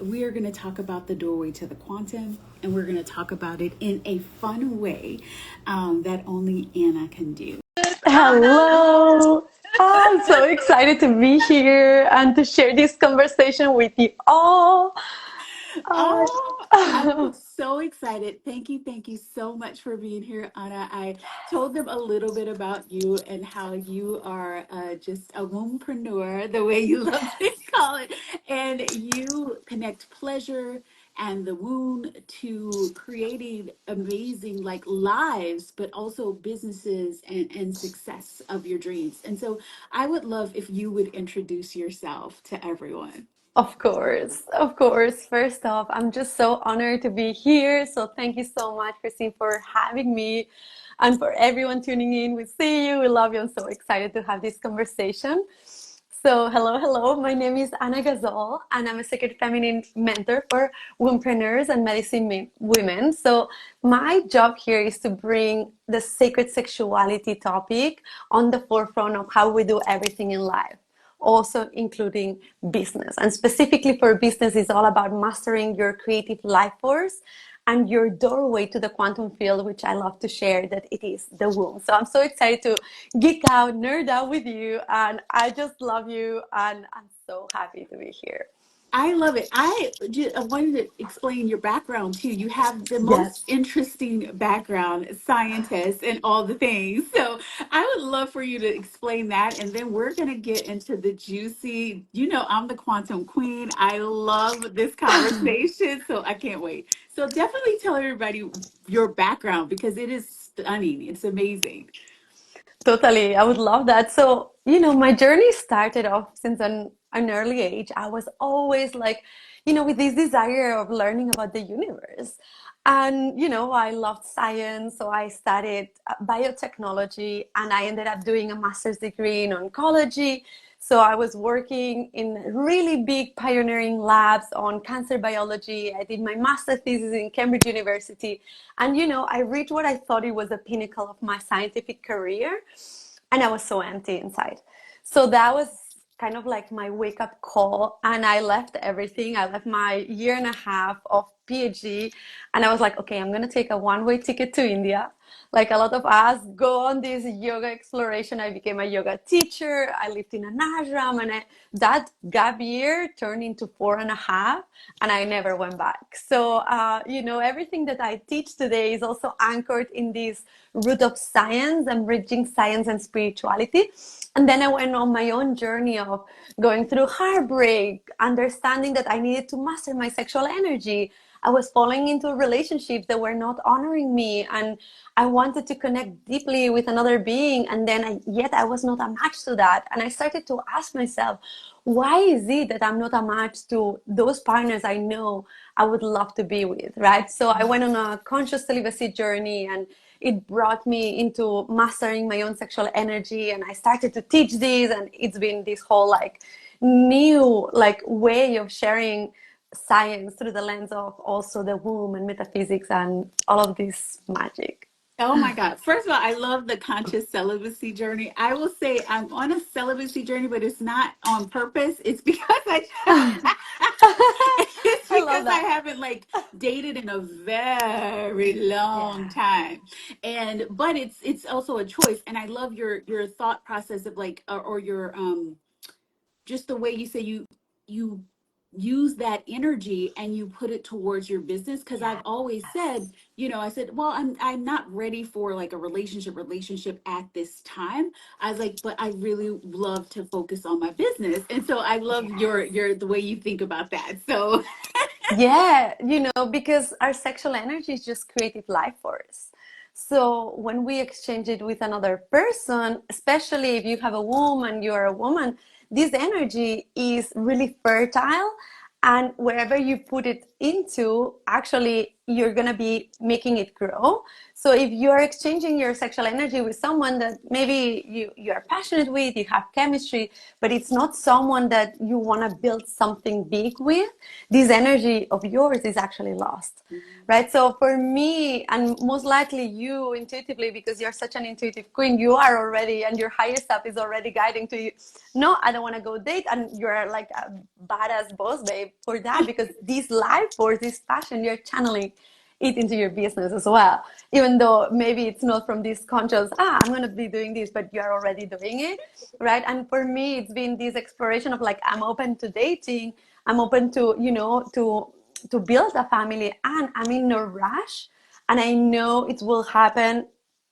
We are going to talk about the doorway to the quantum, and we're going to talk about it in a fun way that only Anna can do. Hello. I'm so excited to be here and to share this conversation with you all. Uh, Oh, I'm so excited. Thank you so much for being here, Anna. I told them a little bit about you and how you are just a wombpreneur, the way you love to call it. And you connect pleasure and the womb to creating amazing like lives, but also businesses and success of your dreams. And so I would love if you would introduce yourself to everyone. of course, of course. First off, I'm just so honored to be here. So thank you so much, Christine, for having me. And for everyone tuning in, we see you, we love you. I'm so excited to have this conversation. So, hello. My name is Ana Gasol, and I'm a sacred feminine mentor for wombpreneurs and medicine women. So, my job here is to bring the sacred sexuality topic on the forefront of how we do everything in life, also including business. And specifically for business, is all about mastering your creative life force and your doorway to the quantum field, which I love to share that it is the womb. So I'm so excited to geek out, nerd out with you, and I just love you, and I'm so happy to be here. I love it. I wanted to explain your background too. You have the most Yes. interesting background, scientist and all the things. So I would love for you to explain that. And then we're going to get into the juicy, I'm the quantum queen. I love this conversation. So I can't wait. So definitely tell everybody your background because it is stunning. It's amazing. Totally, I would love that. So, my journey started off since an early age. I was always like, with this desire of learning about the universe. And, I loved science. So I studied biotechnology and I ended up doing a master's degree in oncology. So I was working in really big pioneering labs on cancer biology. I did my master's thesis in Cambridge University. And, I reached what I thought it was the pinnacle of my scientific career. And I was so empty inside. So that was kind of like my wake up call. And I left everything. I left my year and a half of PhD. And I was like, okay, I'm going to take a one-way ticket to India. Like a lot of us go on this yoga exploration. I became a yoga teacher. I lived in an ashram, and that gap year turned into 4.5, and I never went back. So, everything that I teach today is also anchored in this root of science and bridging science and spirituality. And then I went on my own journey of going through heartbreak, understanding that I needed to master my sexual energy. I was falling into relationships that were not honoring me, and I wanted to connect deeply with another being, and then yet I was not a match to that. And I started to ask myself, why is it that I'm not a match to those partners I know I would love to be with, right? So I went on a conscious celibacy journey, and it brought me into mastering my own sexual energy, and I started to teach this, and it's been this whole like new like way of sharing science through the lens of also the womb and metaphysics and all of this magic. Oh my God. First of all, I love the conscious celibacy journey. I will say I'm on a celibacy journey, but it's not on purpose. It's because it's I love because I that. haven't like dated in a very long Yeah. time. And but it's also a choice. And I love your thought process of like or your just the way you say you use that energy and you put it towards your business because I've always said, Yes. I said, well, I'm not ready for like a relationship at this time. I was like, but I really love to focus on my business. And so I love Yes. your the way you think about that. So Yeah, because our sexual energy is just creative life force. So when we exchange it with another person, especially if you have a womb and you are a woman, this energy is really fertile. And wherever you put it into, actually, you're going to be making it grow. So if you're exchanging your sexual energy with someone that maybe you are passionate with, you have chemistry, but it's not someone that you want to build something big with, this energy of yours is actually lost, right? So for me, and most likely you intuitively, because you're such an intuitive queen, you are already, and your higher self is already guiding to you, no, I don't want to go date. And you're like a badass boss babe for that, because this life force, this passion, you're channeling it into your business as well. Even though maybe it's not from this conscious, I'm going to be doing this, but you're already doing it, right? And for me, it's been this exploration of like, I'm open to dating. I'm open to, to build a family, and I'm in no rush. And I know it will happen,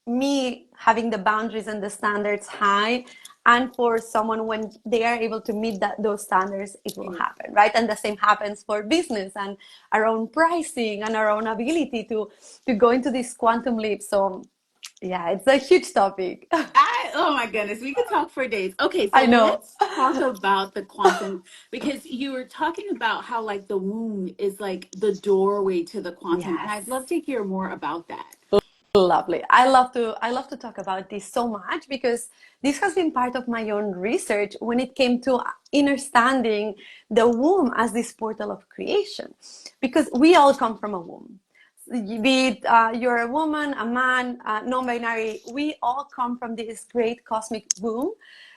me having the boundaries and the standards high, and for someone, when they are able to meet those standards, it will happen, right? And the same happens for business and our own pricing and our own ability to go into this quantum leap. So yeah, it's a huge topic. Oh my goodness, we could talk for days. Okay, so I know. let's talk about the quantum, because you were talking about how like the womb is like the doorway to the quantum, and I'd love Yes. to hear more about that. Lovely. I love to talk about this so much, because this has been part of my own research when it came to understanding the womb as this portal of creation, because we all come from a womb. Be it you're a woman, a man, non-binary, we all come from this great cosmic womb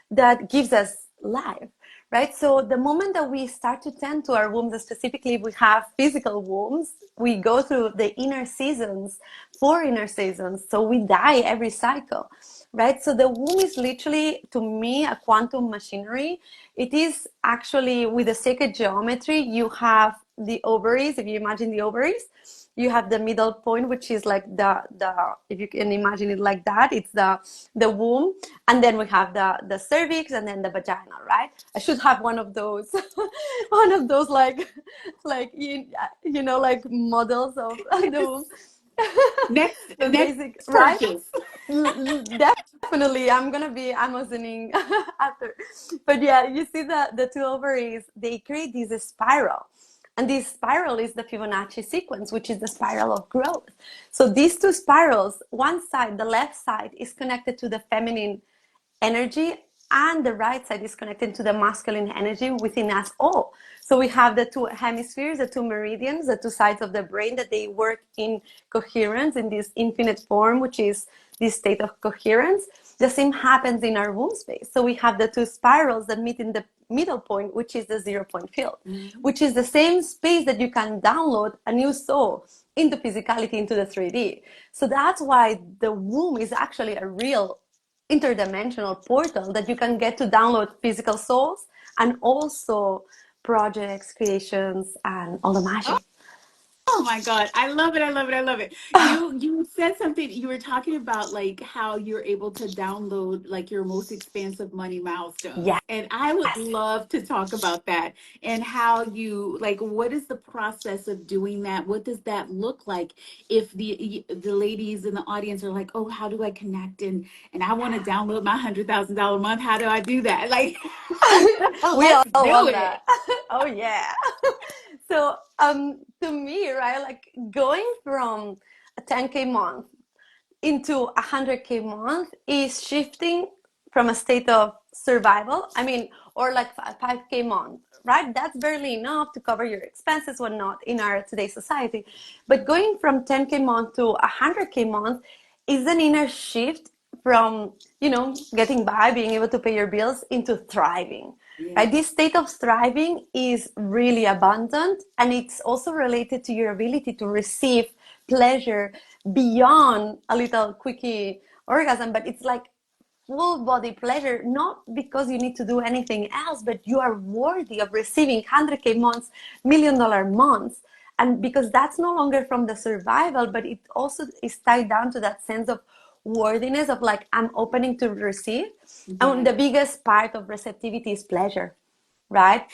that gives us life, right? So the moment that we start to tend to our wombs, specifically if we have physical wombs, we go through the inner seasons, 4 inner seasons. So we die every cycle, right? So the womb is literally, to me, a quantum machinery. It is actually, with the sacred geometry, you have the ovaries. If you imagine the ovaries, you have the middle point, which is like the if you can imagine it like that, it's the womb, and then we have the cervix, and then the vagina, right? I should have one of those one of those, like like models of the womb. But Next basic, right? purchase. Definitely, I'm gonna be Amazoning after. But yeah, you see the two ovaries, they create this spiral. And this spiral is the Fibonacci sequence, which is the spiral of growth. So these two spirals, one side, the left side, is connected to the feminine energy, and the right side is connected to the masculine energy within us all. So we have the two hemispheres, the two meridians, the two sides of the brain, that they work in coherence in this infinite form, which is this state of coherence. The same happens in our womb space. So we have the two spirals that meet in the middle point, which is the 0 point field, which is the same space that you can download a new soul into physicality, into the 3D. So that's why the womb is actually a real interdimensional portal that you can get to download physical souls, and also projects, creations, and all the magic. Oh my God. I love it. I love it. I love it. You said something, you were talking about like how you're able to download like your most expansive money milestones. Yes. And I would love to talk about that, and how you like, what is the process of doing that? What does that look like if the ladies in the audience are like, "Oh, how do I connect, and I want to download my $100,000 a month. How do I do that?" Like We all let's do want it. that. Oh yeah. So to me, right, like going from a 10K month into a 100K month is shifting from a state of survival. I mean, or like 5K month, right? That's barely enough to cover your expenses, whatnot, in our today's society. But going from 10K month to a 100K month is an inner shift from, getting by, being able to pay your bills, into thriving. Right? Yeah. This state of thriving is really abundant, and it's also related to your ability to receive pleasure beyond a little quickie orgasm, but it's like full body pleasure, not because you need to do anything else, but you are worthy of receiving 100K months, $1 million months. And because that's no longer from the survival, but it also is tied down to that sense of worthiness of like, I'm opening to receive. And Yeah. the biggest part of receptivity is pleasure, right?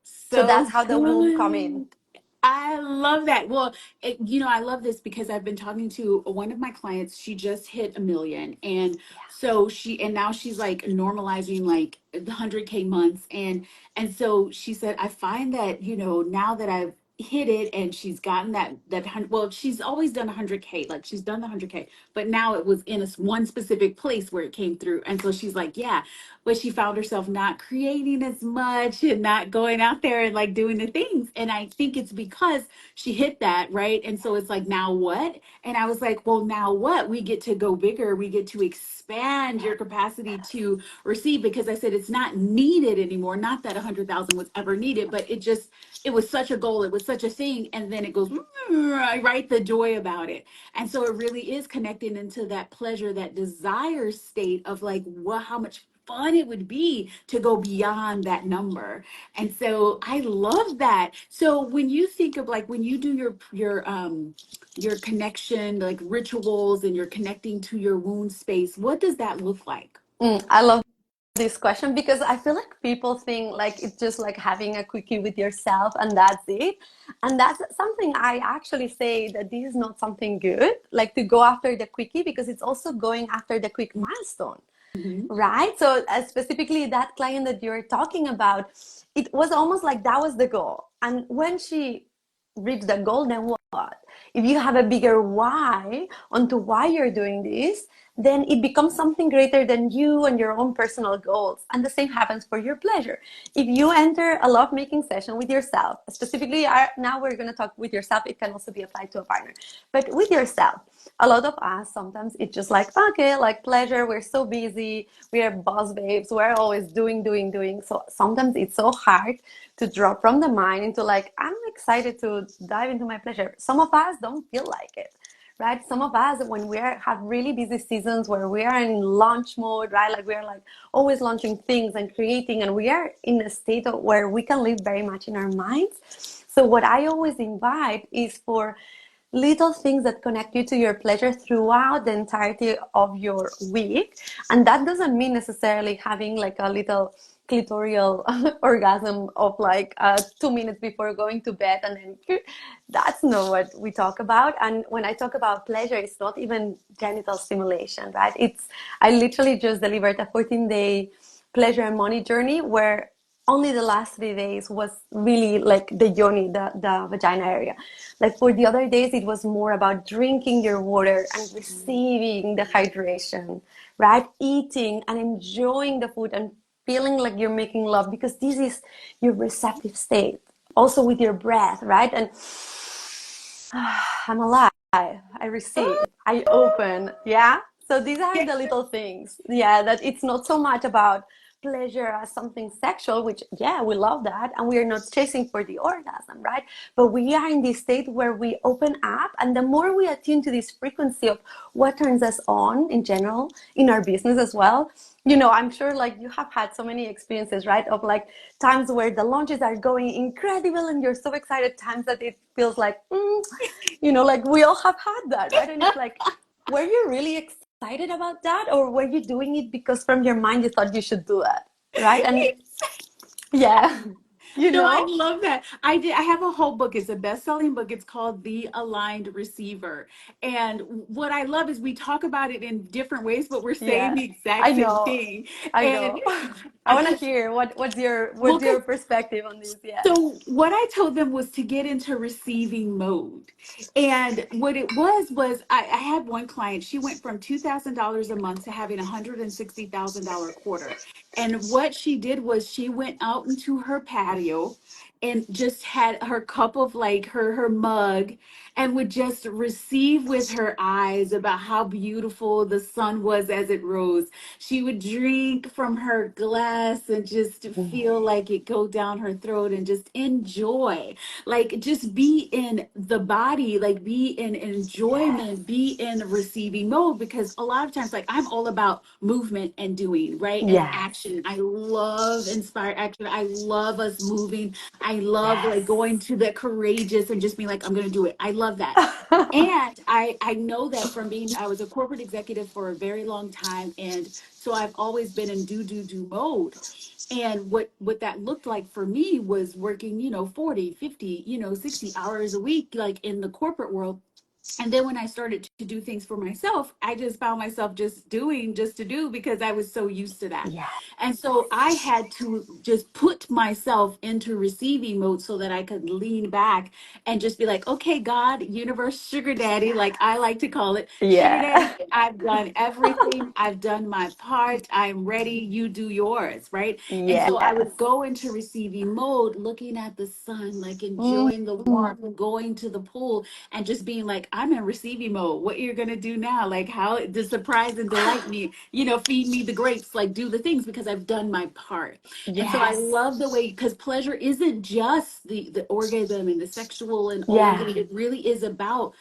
So So that's how the womb come in. good. I love that. Well, I love this because I've been talking to one of my clients. She just hit a million. And so and now she's like normalizing like the 100K months. And so she said, I find that, now that I've hit it, and she's gotten well, she's always done 100K, like she's done the 100K, but now it was in one specific place where it came through. And so she's like, yeah, but she found herself not creating as much and not going out there and like doing the things. And I think it's because she hit that, right? And so it's like, now what? And I was like, well, now what? We get to go bigger, we get to expand your capacity to receive, because I said it's not needed anymore. Not that 100,000 was ever needed, but it was such a goal, it was such a thing, and then it goes right, the joy about it. And so it really is connecting into that pleasure, that desire state of like, what, how much fun it would be to go beyond that number. And so I love that. So when you think of like, when you do your connection, like rituals, and you're connecting to your wound space, what does that look like? I love this question because I feel like people think like it's just like having a quickie with yourself and that's it. And that's something I actually say that this is not something good, like to go after the quickie, because it's also going after the quick milestone. Mm-hmm. Right. So specifically that client that you're talking about, it was almost like that was the goal. And when she reached the goal, then what? If you have a bigger why onto why you're doing this, then it becomes something greater than you and your own personal goals. And the same happens for your pleasure. If you enter a love making session with yourself, specifically now we're going to talk with yourself, it can also be applied to a partner, but with yourself, a lot of us sometimes it's just like, okay, like pleasure, we're so busy, we are boss babes, we're always doing. So sometimes it's so hard to drop from the mind into like, I'm excited to dive into my pleasure. Some of us don't feel like it, right? Some of us, when have really busy seasons where we are in launch mode, right? Like we are like always launching things and creating, and we are in a state of where we can live very much in our minds. So what I always invite is for little things that connect you to your pleasure throughout the entirety of your week. And that doesn't mean necessarily having like a little clitoral orgasm of like 2 minutes before going to bed, and then that's not what we talk about. And when I talk about pleasure, it's not even genital stimulation, right? It's I literally just delivered a 14-day pleasure and money journey where only the last 3 days was really like the yoni, the vagina area. Like for the other days, it was more about drinking your water and receiving the hydration, right? Eating and enjoying the food and feeling like you're making love, because this is your receptive state. Also with your breath, right? And I'm alive. I receive. I open. Yeah. So these are the little things. Yeah. That it's not so much about pleasure as something sexual, which, yeah, we love that. And we are not chasing for the orgasm, right? But we are in this state where we open up. And the more we attune to this frequency of what turns us on in general, in our business as well, I'm sure like you have had so many experiences, right? Of like times where the launches are going incredible and you're so excited, times that it feels like, like we all have had that, right? And it's like, were you really excited about that? Or were you doing it because from your mind you thought you should do that, right? And yeah, you No, I know? love that. I have a whole book. It's a best-selling book. It's called The Aligned Receiver. And what I love is we talk about it in different ways, but we're saying Yeah, the exact I same know. thing. I And know. I want to hear well, what's your perspective on this? Yeah. so what I told them was to get into receiving mode. And what it was I had one client, she went from $2,000 a month to having $160,000 quarter. And what she did was she went out into her patio and just had her cup of like her mug, and would just receive with her eyes about how beautiful the sun was as it rose. She would drink from her glass and just feel like it go down her throat and just enjoy. Like just be in the body, like be in enjoyment, be in receiving mode. Because a lot of times, like I'm all about movement and doing, right? And Yes. action. I love inspired action. I love us moving. I love like going Yes. to the courageous and just being like, I'm gonna do it. I love that. And I know that from I was a corporate executive for a very long time. And so I've always been in do mode. And what that looked like for me was working, 40, 50, 60 hours a week, like in the corporate world. And then when I started to do things for myself, I just found myself just doing just to do because I was so used to that. Yeah. And so I had to just put myself into receiving mode so that I could lean back and just be like, okay, God, universe, sugar daddy, like I like to call it, sugar Yeah. daddy, I've done everything. I've done my part. I'm ready. You do yours, right? And so I Yes. would go into receiving mode, looking at the sun, like Mm. enjoying the warmth, going to the pool, and just being like, I'm in receiving mode. What you're gonna do now? Like how to surprise and delight me, feed me the grapes, like do the things because I've done my part. And so I Yes. love the way, because pleasure isn't just the orgasm and the sexual and all of Yeah. it. It really is about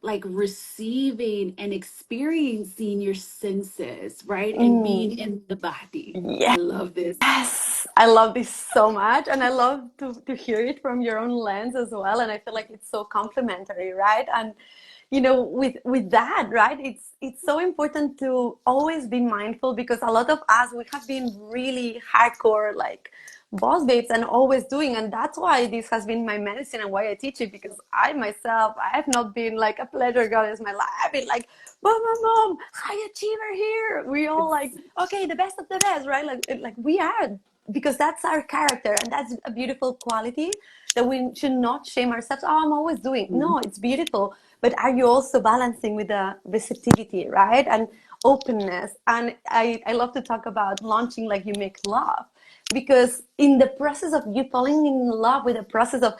like receiving and experiencing your senses, right? And being Mm. in the body. Yes. I love this. Yes, I love this so much, and I love to hear it from your own lens as well. And I feel like it's so complementary, right? And with that, right? It's so important to always be mindful because a lot of us we have been really hardcore, like boss babes, and always doing, and that's why this has been my medicine and why I teach it because I myself I have not been like a pleasure goddess in my life. I've been like boom, boom, boom, high achiever here. We all It's like, okay, the best of the best, right? Like we are, because that's our character, and that's a beautiful quality that we should not shame ourselves. Oh, I'm always doing. No, it's beautiful, but are you also balancing with the receptivity, right? And openness. And I love to talk about launching like you make love, because in the process of you falling in love with the process of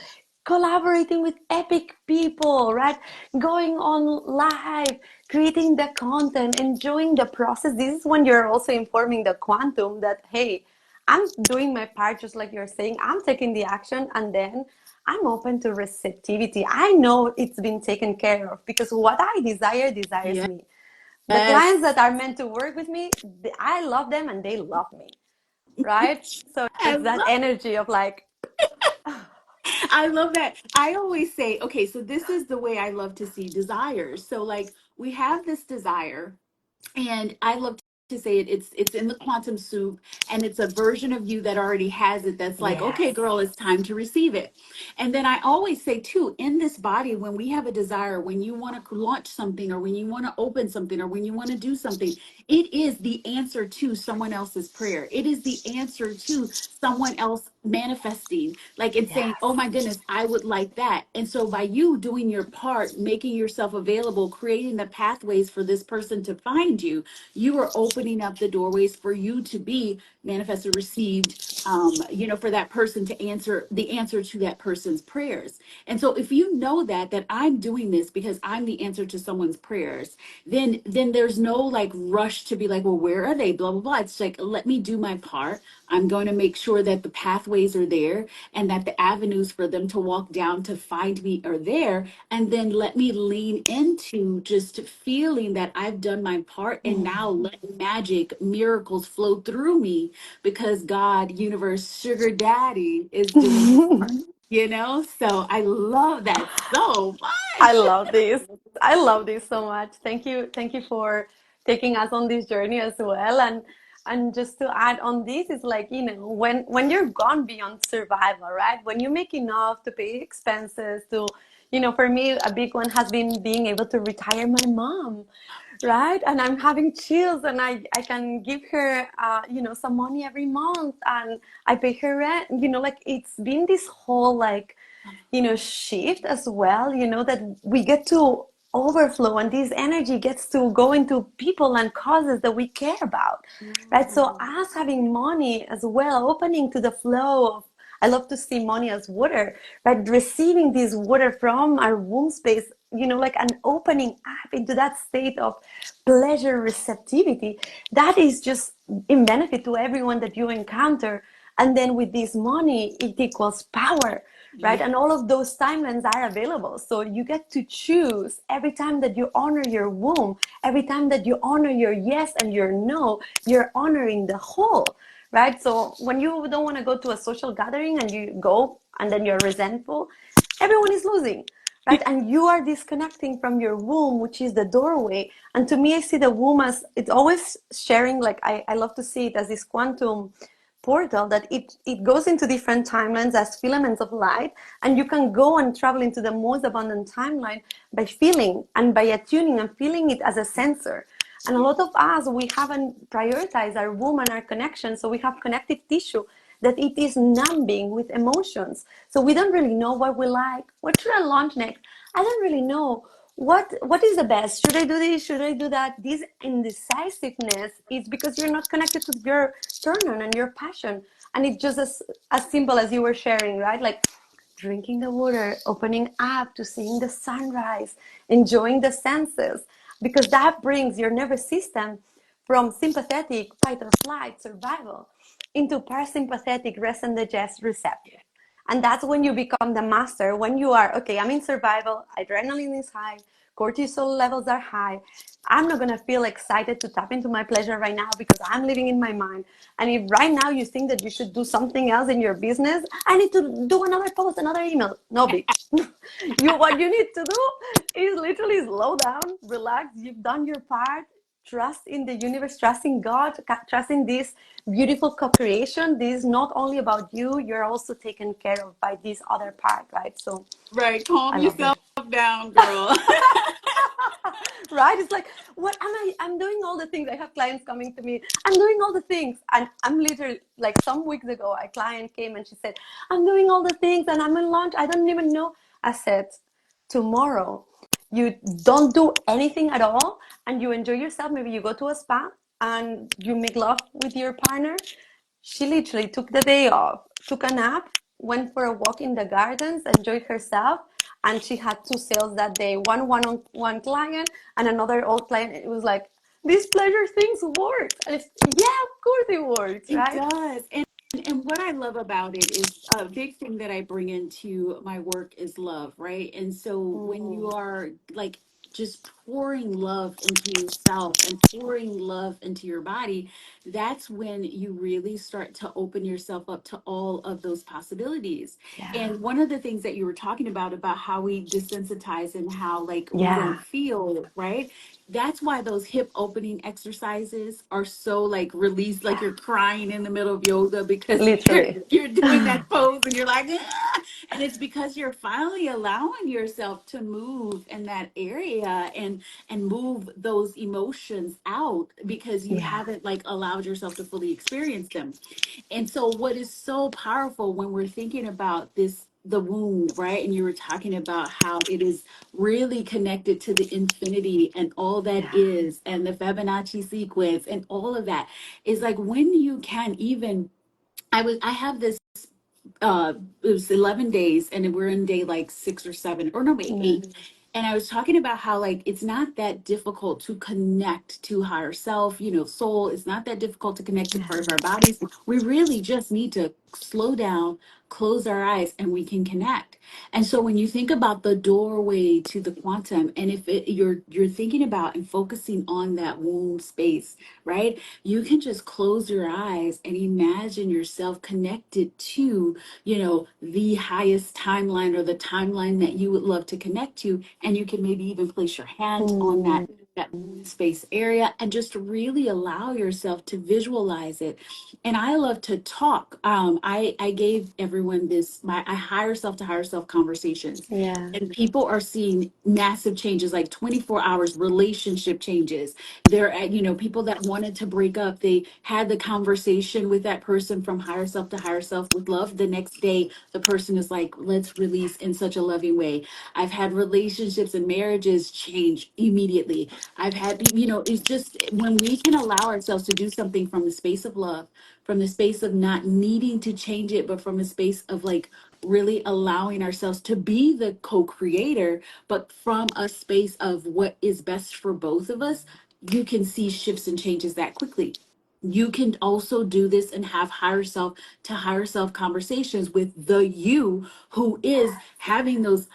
collaborating with epic people, right? Going on live, creating the content, enjoying the process. This is when you're also informing the quantum that, hey, I'm doing my part, just like you're saying. I'm taking the action, and then I'm open to receptivity. I know it's been taken care of because what I desire desires yes. me. The clients that are meant to work with me, I love them and they love me, right? So I it's that love energy of like, I love that. I always say, okay, so this is the way I love to see desires. So like we have this desire, and I love to say it's in the quantum soup, and it's a version of you that already has it, that's like, okay, yes. girl, it's time to receive it. And then I always say too, in this body, when we have a desire, when you want to launch something, or when you want to open something, or when you want to do something, it is the answer to someone else's prayer. It is the answer to someone else manifesting, like it's saying, oh Yes. my goodness, I would like that. And so by you doing your part, making yourself available, creating the pathways for this person to find you, you are opening up the doorways for you to be manifested, received, for that person to answer the answer to that person's prayers. And so if you know that I'm doing this because I'm the answer to someone's prayers, then there's no like rush to be like, well, where are they? Blah blah blah. It's like, let me do my part. I'm going to make sure that the pathways are there and that the avenues for them to walk down to find me are there. And then let me lean into just feeling that I've done my part. And now let magic, miracles flow through me because God, universe, sugar daddy is doing his part. So I love that so I much. love this. I love this so much. Thank you. Thank you for taking us on this journey as well. And just to add on this is like, when you're gone beyond survival, right? When you make enough to pay expenses to, for me, a big one has been being able to retire my mom, right? And I'm having chills, and I can give her, some money every month, and I pay her rent, like it's been this whole like, shift as well, that we get to overflow, and this energy gets to go into people and causes that we care about, right? So Wow. us having money as well, opening to the flow of, I love to see money as water, right? Receiving this water from our womb space, like an opening up into that state of pleasure receptivity. That is just in benefit to everyone that you encounter. And then with this money, it equals power, right? Yeah. And all of those timelines are available. So you get to choose every time that you honor your womb, every time that you honor your yes and your no, you're honoring the whole, right? So when you don't want to go to a social gathering and you go and then you're resentful, everyone is losing, right? And you are disconnecting from your womb, which is the doorway. And to me, I see the womb as, it's always sharing, like I love to see it as this quantum portal that it goes into different timelines as filaments of light, and you can go and travel into the most abundant timeline by feeling and by attuning and feeling it as a sensor. And a lot of us, we haven't prioritized our womb and our connection, so we have connective tissue that it is numbing with emotions. So we don't really know what we like. What should I launch next? I don't really know. What is the best? Should I do this? Should I do that? This indecisiveness is because you're not connected to your turn on and your passion. And it's just as simple as you were sharing, right? Like drinking the water, opening up to seeing the sunrise, enjoying the senses, because that brings your nervous system from sympathetic fight or flight survival into parasympathetic rest and digest receptive. And that's when you become the master, when you are, okay, I'm in survival, adrenaline is high, cortisol levels are high. I'm not going to feel excited to tap into my pleasure right now because I'm living in my mind. And if right now you think that you should do something else in your business, I need to do another post, another email. No big. What you need to do is literally slow down, relax. You've done your part. Trust in the universe, trust in God, trust in this beautiful co-creation. This is not only about you, you're also taken care of by this other part, right? So Right. Calm I love yourself it. down, girl. Right? It's like, what am I? I'm doing all the things. I have clients coming to me. I'm doing all the things. And I'm literally, like some weeks ago, a client came and she said, I'm doing all the things and I'm in launch. I don't even know. I said, tomorrow, you don't do anything at all and you enjoy yourself. Maybe you go to a spa and you make love with your partner. She literally took the day off, took a nap, went for a walk in the gardens, enjoyed herself, and she had two sales that day. One on one client and another old client. It was like, these pleasure things work. And it's, yeah, of course it works, It right? does. And what I love about it is a big thing that I bring into my work is love, right? And so when you Mm, are like just pouring love into yourself and pouring love into your body, that's when you really start to open yourself up to all of those possibilities. yeah, And one of the things that you were talking about how we desensitize and how like we yeah, don't feel, right? That's why those hip opening exercises are so like released, like you're crying in the middle of yoga because you're literally. you're doing that pose and you're like, "Ah!" And it's because you're finally allowing yourself to move in that area and move those emotions out because you Yeah, haven't like allowed yourself to fully experience them. And so, what is so powerful when we're thinking about this, the womb, right? And you were talking about how it is really connected to the infinity and all that yeah, is, and the Fibonacci sequence, and all of that is like when you can even. I have this it was 11 days and we're in day like 6 or 7 or no wait mm, 8, and I was talking about how like it's not that difficult to connect to higher self, soul. It's not that difficult to connect to yeah, part of our bodies. We really just need to slow down, close our eyes, and we can connect. And so when you think about the doorway to the quantum, and if you're thinking about and focusing on that womb space, right, you can just close your eyes and imagine yourself connected to the highest timeline or the timeline that you would love to connect to. And you can maybe even place your hand on mm, that space area and just really allow yourself to visualize it. And I love to talk. I gave everyone this, I higher self to higher self conversations. yeah, And people are seeing massive changes, like 24 hours relationship changes. They're at, people that wanted to break up, they had the conversation with that person from higher self to higher self with love. The next day, the person is like, let's release in such a loving way. I've had relationships and marriages change immediately. I've had, it's just when we can allow ourselves to do something from the space of love, from the space of not needing to change it, but from a space of like really allowing ourselves to be the co-creator, but from a space of what is best for both of us, you can see shifts and changes that quickly. You can also do this and have higher self to higher self conversations with the you who is having those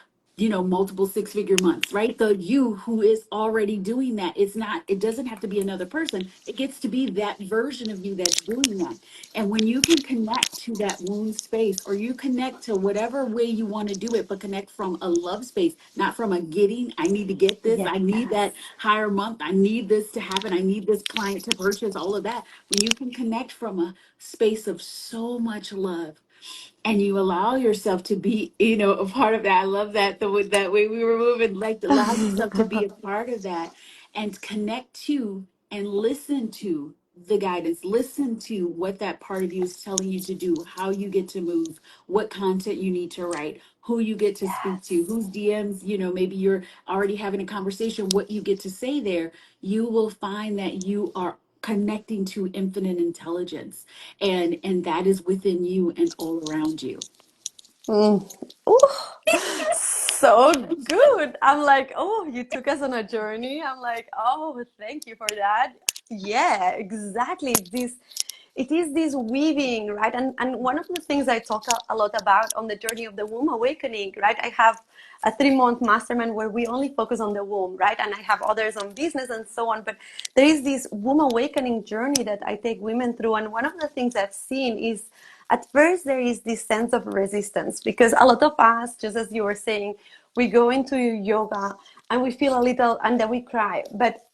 multiple six-figure months, right? The you who is already doing that. It doesn't have to be another person. It gets to be that version of you that's doing that. And when you can connect to that wound space, or you connect to whatever way you want to do it, but connect from a love space, not from a getting, I need to get this, I need that Yes. higher month, I need this to happen, I need this client to purchase, all of that. When you can connect from a space of so much love, and you allow yourself to be, a part of that. I love that, that way we were moving, like allow yourself to be a part of that, and connect to and listen to the guidance, listen to what that part of you is telling you to do, how you get to move, what content you need to write, who you get to speak to, Yes. whose DMs, maybe you're already having a conversation, what you get to say there. You will find that you are connecting to infinite intelligence, and that is within you and all around you. Mm. Ooh, so good. I'm like, oh, you took us on a journey. I'm like, oh, thank you for that. Yeah, exactly. It is this weaving, right? And one of the things I talk a lot about on the journey of the womb awakening, right? I have a 3-month mastermind where we only focus on the womb, right? And I have others on business and so on. But there is this womb awakening journey that I take women through. And one of the things I've seen is at first there is this sense of resistance because a lot of us, just as you were saying, we go into yoga and we feel a little and then we cry. But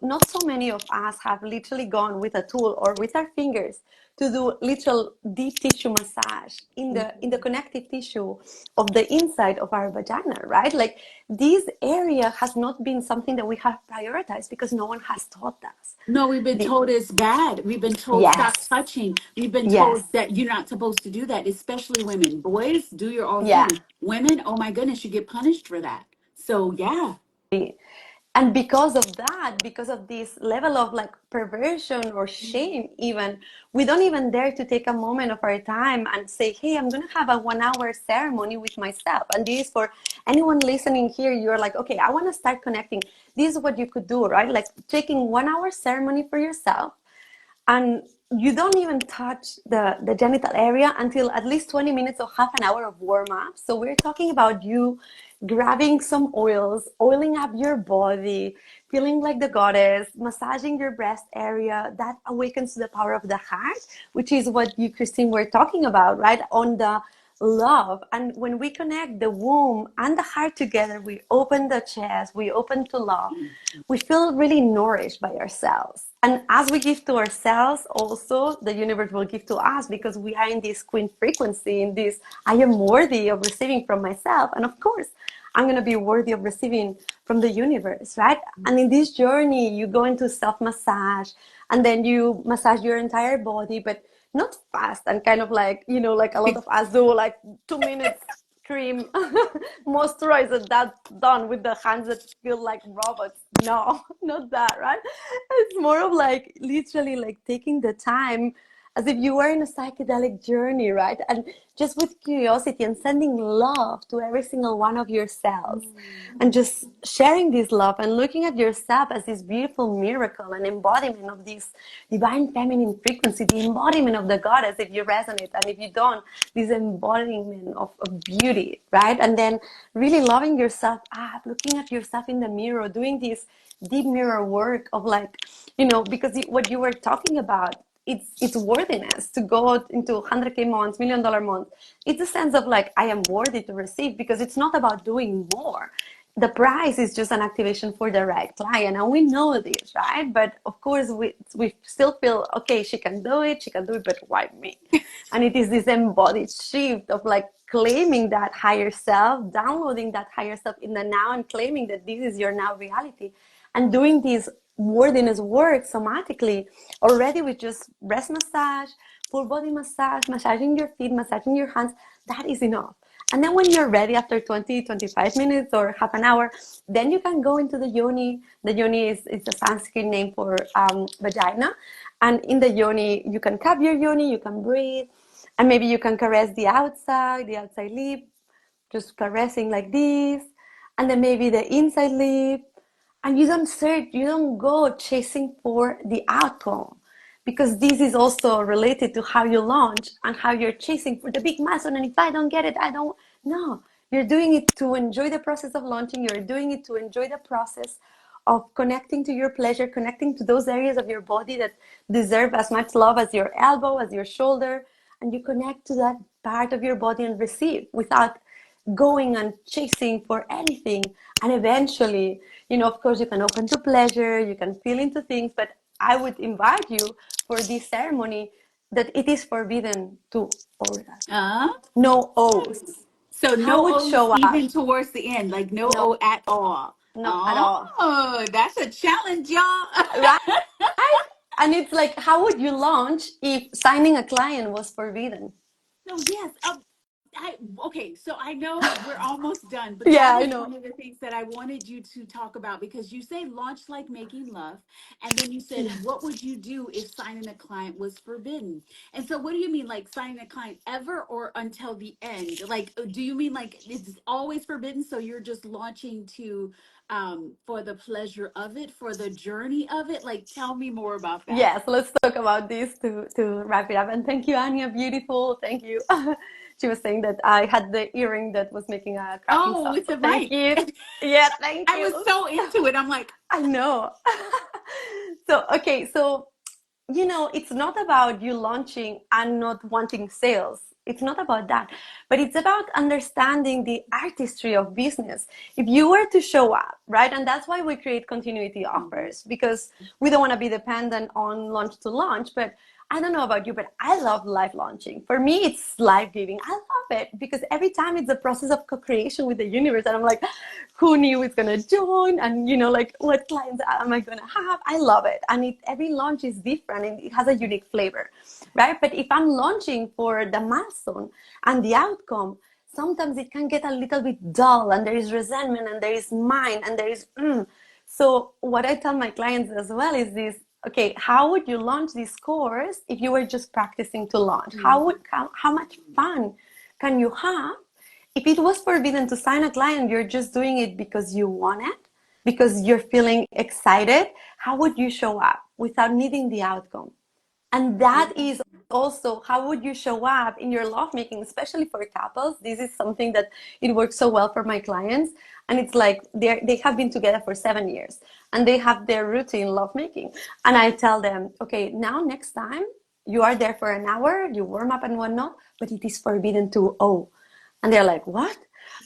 not so many of us have literally gone with a tool or with our fingers to do literal deep tissue massage in the connective tissue of the inside of our vagina, right? Like this area has not been something that we have prioritized because no one has taught us. No, we've been The, told it's bad. We've been told stop yes, touching. We've been yes, told that you're not supposed to do that, especially women. Boys, do your own yeah. thing. Women, oh my goodness, you get punished for that. So yeah. And because of that, because of this level of like perversion or shame, even, we don't even dare to take a moment of our time and say, hey, I'm going to have a 1 hour ceremony with myself. And this is for anyone listening here. You're like, okay, I want to start connecting. This is what you could do, right? Like taking 1 hour ceremony for yourself, and you don't even touch the genital area until at least 20 minutes or half an hour of warm up. So we're talking about you grabbing some oils, oiling up your body, feeling like the goddess, massaging your breast area. That awakens to the power of the heart, which is what you, Christine, were talking about, right? On the love. And when we connect the womb and the heart together, we open the chest, we open to love, we feel really nourished by ourselves. And as we give to ourselves, also the universe will give to us because we are in this queen frequency, in this I am worthy of receiving from myself. And of course, I'm going to be worthy of receiving from the universe, right? And in this journey, you go into self massage and then you massage your entire body, but not fast and kind of like, like a lot of us do, like 2 minutes cream moisturizer, that's done with the hands that feel like robots. No, not that, right? It's more of like literally like taking the time as if you were in a psychedelic journey, right? And just with curiosity and sending love to every single one of your cells and just sharing this love and looking at yourself as this beautiful miracle, an embodiment of this divine feminine frequency, the embodiment of the goddess if you resonate, and if you don't, this embodiment of beauty, right? And then really loving yourself up, looking at yourself in the mirror, doing this deep mirror work of like, because what you were talking about, it's worthiness to go into 100K months, $1 million months. It's a sense of like I am worthy to receive because it's not about doing more. The price is just an activation for the right client, and we know this, right? But of course, we still feel okay. She can do it. She can do it, but why me? And it is this embodied shift of like claiming that higher self, downloading that higher self in the now, and claiming that this is your now reality, and doing this worthiness work somatically already with just breast massage, full body massage, massaging your feet, massaging your hands. That is enough. And then when you're ready after 20, 25 minutes or half an hour, then you can go into the yoni. The yoni is a Sanskrit name for vagina. And in the yoni, you can cup your yoni, you can breathe, and maybe you can caress the outside lip, just caressing like this, and then maybe the inside lip. And you don't search, you don't go chasing for the outcome, because this is also related to how you launch and how you're chasing for the big milestone. And if I don't get it, I don't. No, You're doing it to enjoy the process of launching. You're doing it to enjoy the process of connecting to your pleasure, connecting to those areas of your body that deserve as much love as your elbow, as your shoulder. And you connect to that part of your body and receive without going and chasing for anything. And eventually, of course, you can open to pleasure, you can feel into things, but I would invite you for this ceremony that it is forbidden to orgasm. Uh, No O's. so How no would O's show up? even towards the end, like no No, O at all. not at all. Oh, that's a challenge, y'all. Right? And it's like, how would you launch if signing a client was forbidden? No, yes. Okay, so I know we're almost done, but Yeah, that I is know. one of the things that I wanted you to talk about because you say launch like making love, and then you said, Yeah. what would you do if signing a client was forbidden? And so, what do you mean, like signing a client ever or until the end? Like, do you mean like it's always forbidden? So you're just launching to for the pleasure of it, for the journey of it? Like, tell me more about that. Yes, let's talk about this to wrap it up. And thank you, Anya. Beautiful. Thank you. She was saying that I had the earring that was making a cracking Oh, sound. it's So a thank mic. you. Yeah, thank I was you. so into it. I'm like, I know. So, okay. So it's not about you launching and not wanting sales. It's not about that, but it's about understanding the artistry of business. If you were to show up, right? And that's why we create continuity mhm. offers, because we don't want to be dependent on launch to launch. But I don't know about you, but I love live launching. For me, it's life giving. I love it because every time it's a process of co-creation with the universe. And I'm like, who knew it's going to join? And, like, what clients am I going to have? I love it. And every launch is different and it has a unique flavor, right? But if I'm launching for the milestone and the outcome, sometimes it can get a little bit dull and there is resentment and there is mine and there is, So what I tell my clients as well is this, okay, how would you launch this course if you were just practicing to launch? How much fun can you have? If it was forbidden to sign a client, you're just doing it because you want it, because you're feeling excited. How would you show up without needing the outcome? And that is also how would you show up in your lovemaking, especially for couples. This is something that it works so well for my clients. And it's like they have been together for 7 years and they have their routine lovemaking. And I tell them, okay, now next time you are there for an hour, you warm up and whatnot, but it is forbidden to owe. And they're like, what?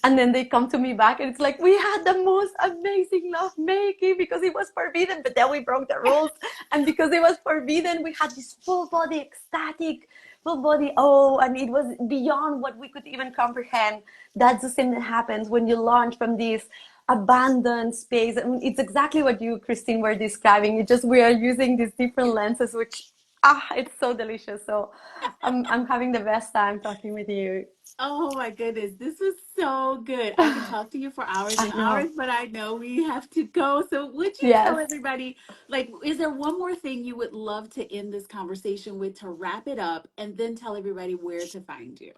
And then they come to me back and it's like, we had the most amazing love making because it was forbidden, but then we broke the rules. And because it was forbidden, we had this full body ecstatic, full body, and it was beyond what we could even comprehend. That's the same that happens when you launch from this abandoned space. I mean, it's exactly what you, Christine, were describing. It just, we are using these different lenses, which, it's so delicious. So I'm having the best time talking with you. Oh my goodness, this was so good. I could talk to you for hours and I hours, know. but I know we have to go. So, would you tell Yes. everybody, like, is there one more thing you would love to end this conversation with to wrap it up and then tell everybody where to find you?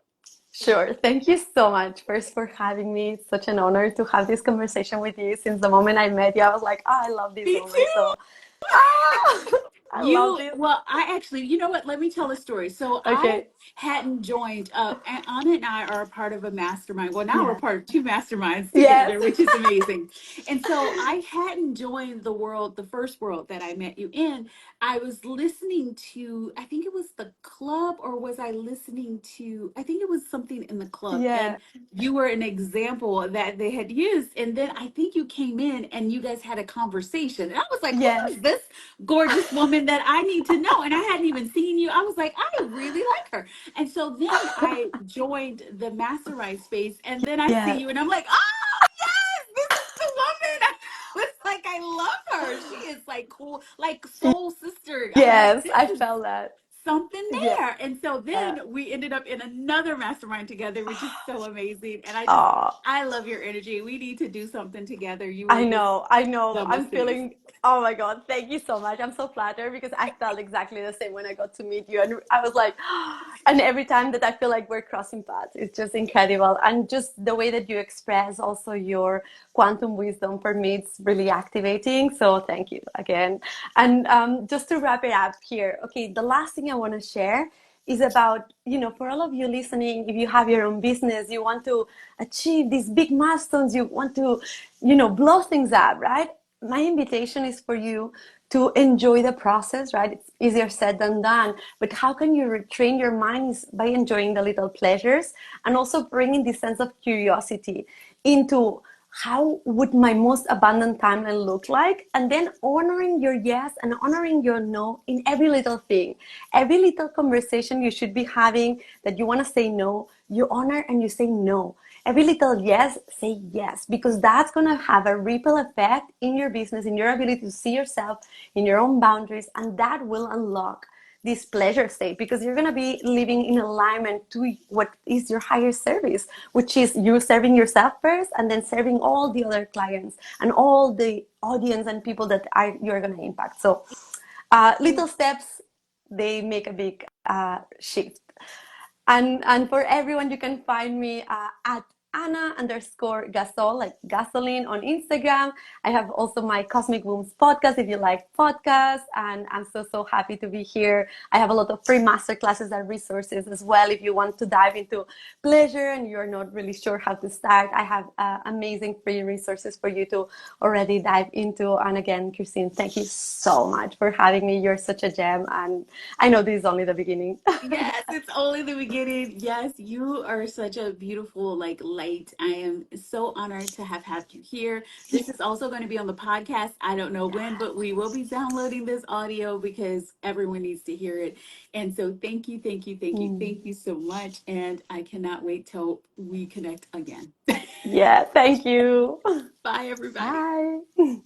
Sure. Thank you so much first for having me. It's such an honor to have this conversation with you. Since the moment I met you, I was like, oh, I love this Me woman. too. So, ah, I love You, this. well, I actually, you know what? Let me tell a story. So I Okay. hadn't joined, Anna and I are a part of a mastermind. Well, now we're Yes. part of two masterminds Yes. together, which is amazing. And so I hadn't joined the first world that I met you in. I was listening to, I think it was the club, or was I listening to, I think it was something in the club. And Yeah. you were an example that they had used. And then I think you came in and you guys had a conversation. And I was like, who Yes. is this gorgeous woman that I need to know? And I hadn't even seen you. I was like, I really like her. And so then I joined the mastermind space and then I see Yes. you and I'm like, oh, yes, this is the woman. I was like, I love her. She is like cool, like soul sister. I was like, Yes. this I is felt that. something Yeah. there. And so then we ended up in another mastermind together, which is so amazing. And Oh, I love your energy. We need to do something together. You were I just know, I know. the I'm most amazing. feeling, oh my God, thank you so much. I'm so flattered because I felt exactly the same when I got to meet you. And I was like, and every time that I feel like we're crossing paths, it's just incredible. And just the way that you express also your quantum wisdom for me, it's really activating. So thank you again. And just to wrap it up here, okay, the last thing I want to share is about, for all of you listening, if you have your own business, you want to achieve these big milestones, you want to, blow things up, right? My invitation is for you to enjoy the process, right? It's easier said than done. But how can you retrain your mind is by enjoying the little pleasures and also bringing this sense of curiosity into how would my most abundant timeline look like, and then honoring your yes and honoring your no in every little thing, every little conversation you should be having that you want to say no, you honor and you say no. Every little yes, say yes, because that's going to have a ripple effect in your business, in your ability to see yourself, in your own boundaries, and that will unlock this pleasure state, because you're going to be living in alignment to what is your higher service, which is you serving yourself first and then serving all the other clients and all the audience and people that you're going to impact. So little steps, they make a big shift. And for everyone, you can find me at Ana_Gasol, like gasoline, on Instagram. I have also my Cosmic Wombs podcast if you like podcasts, and I'm so happy to be here. I have a lot of free masterclasses and resources as well if you want to dive into pleasure and you're not really sure how to start. I have amazing free resources for you to already dive into. And again, Christine, thank you so much for having me. You're such a gem, and I know this is only the beginning. Yes, it's only the beginning. Yes, you are such a beautiful like light. I am so honored to have had you here. This is also going to be on the podcast. I don't know when, but we will be downloading this audio because everyone needs to hear it. And so thank you, thank you, thank you, Mm. thank you so much. And I cannot wait till we connect again. Yeah, thank you. Bye, everybody. Bye.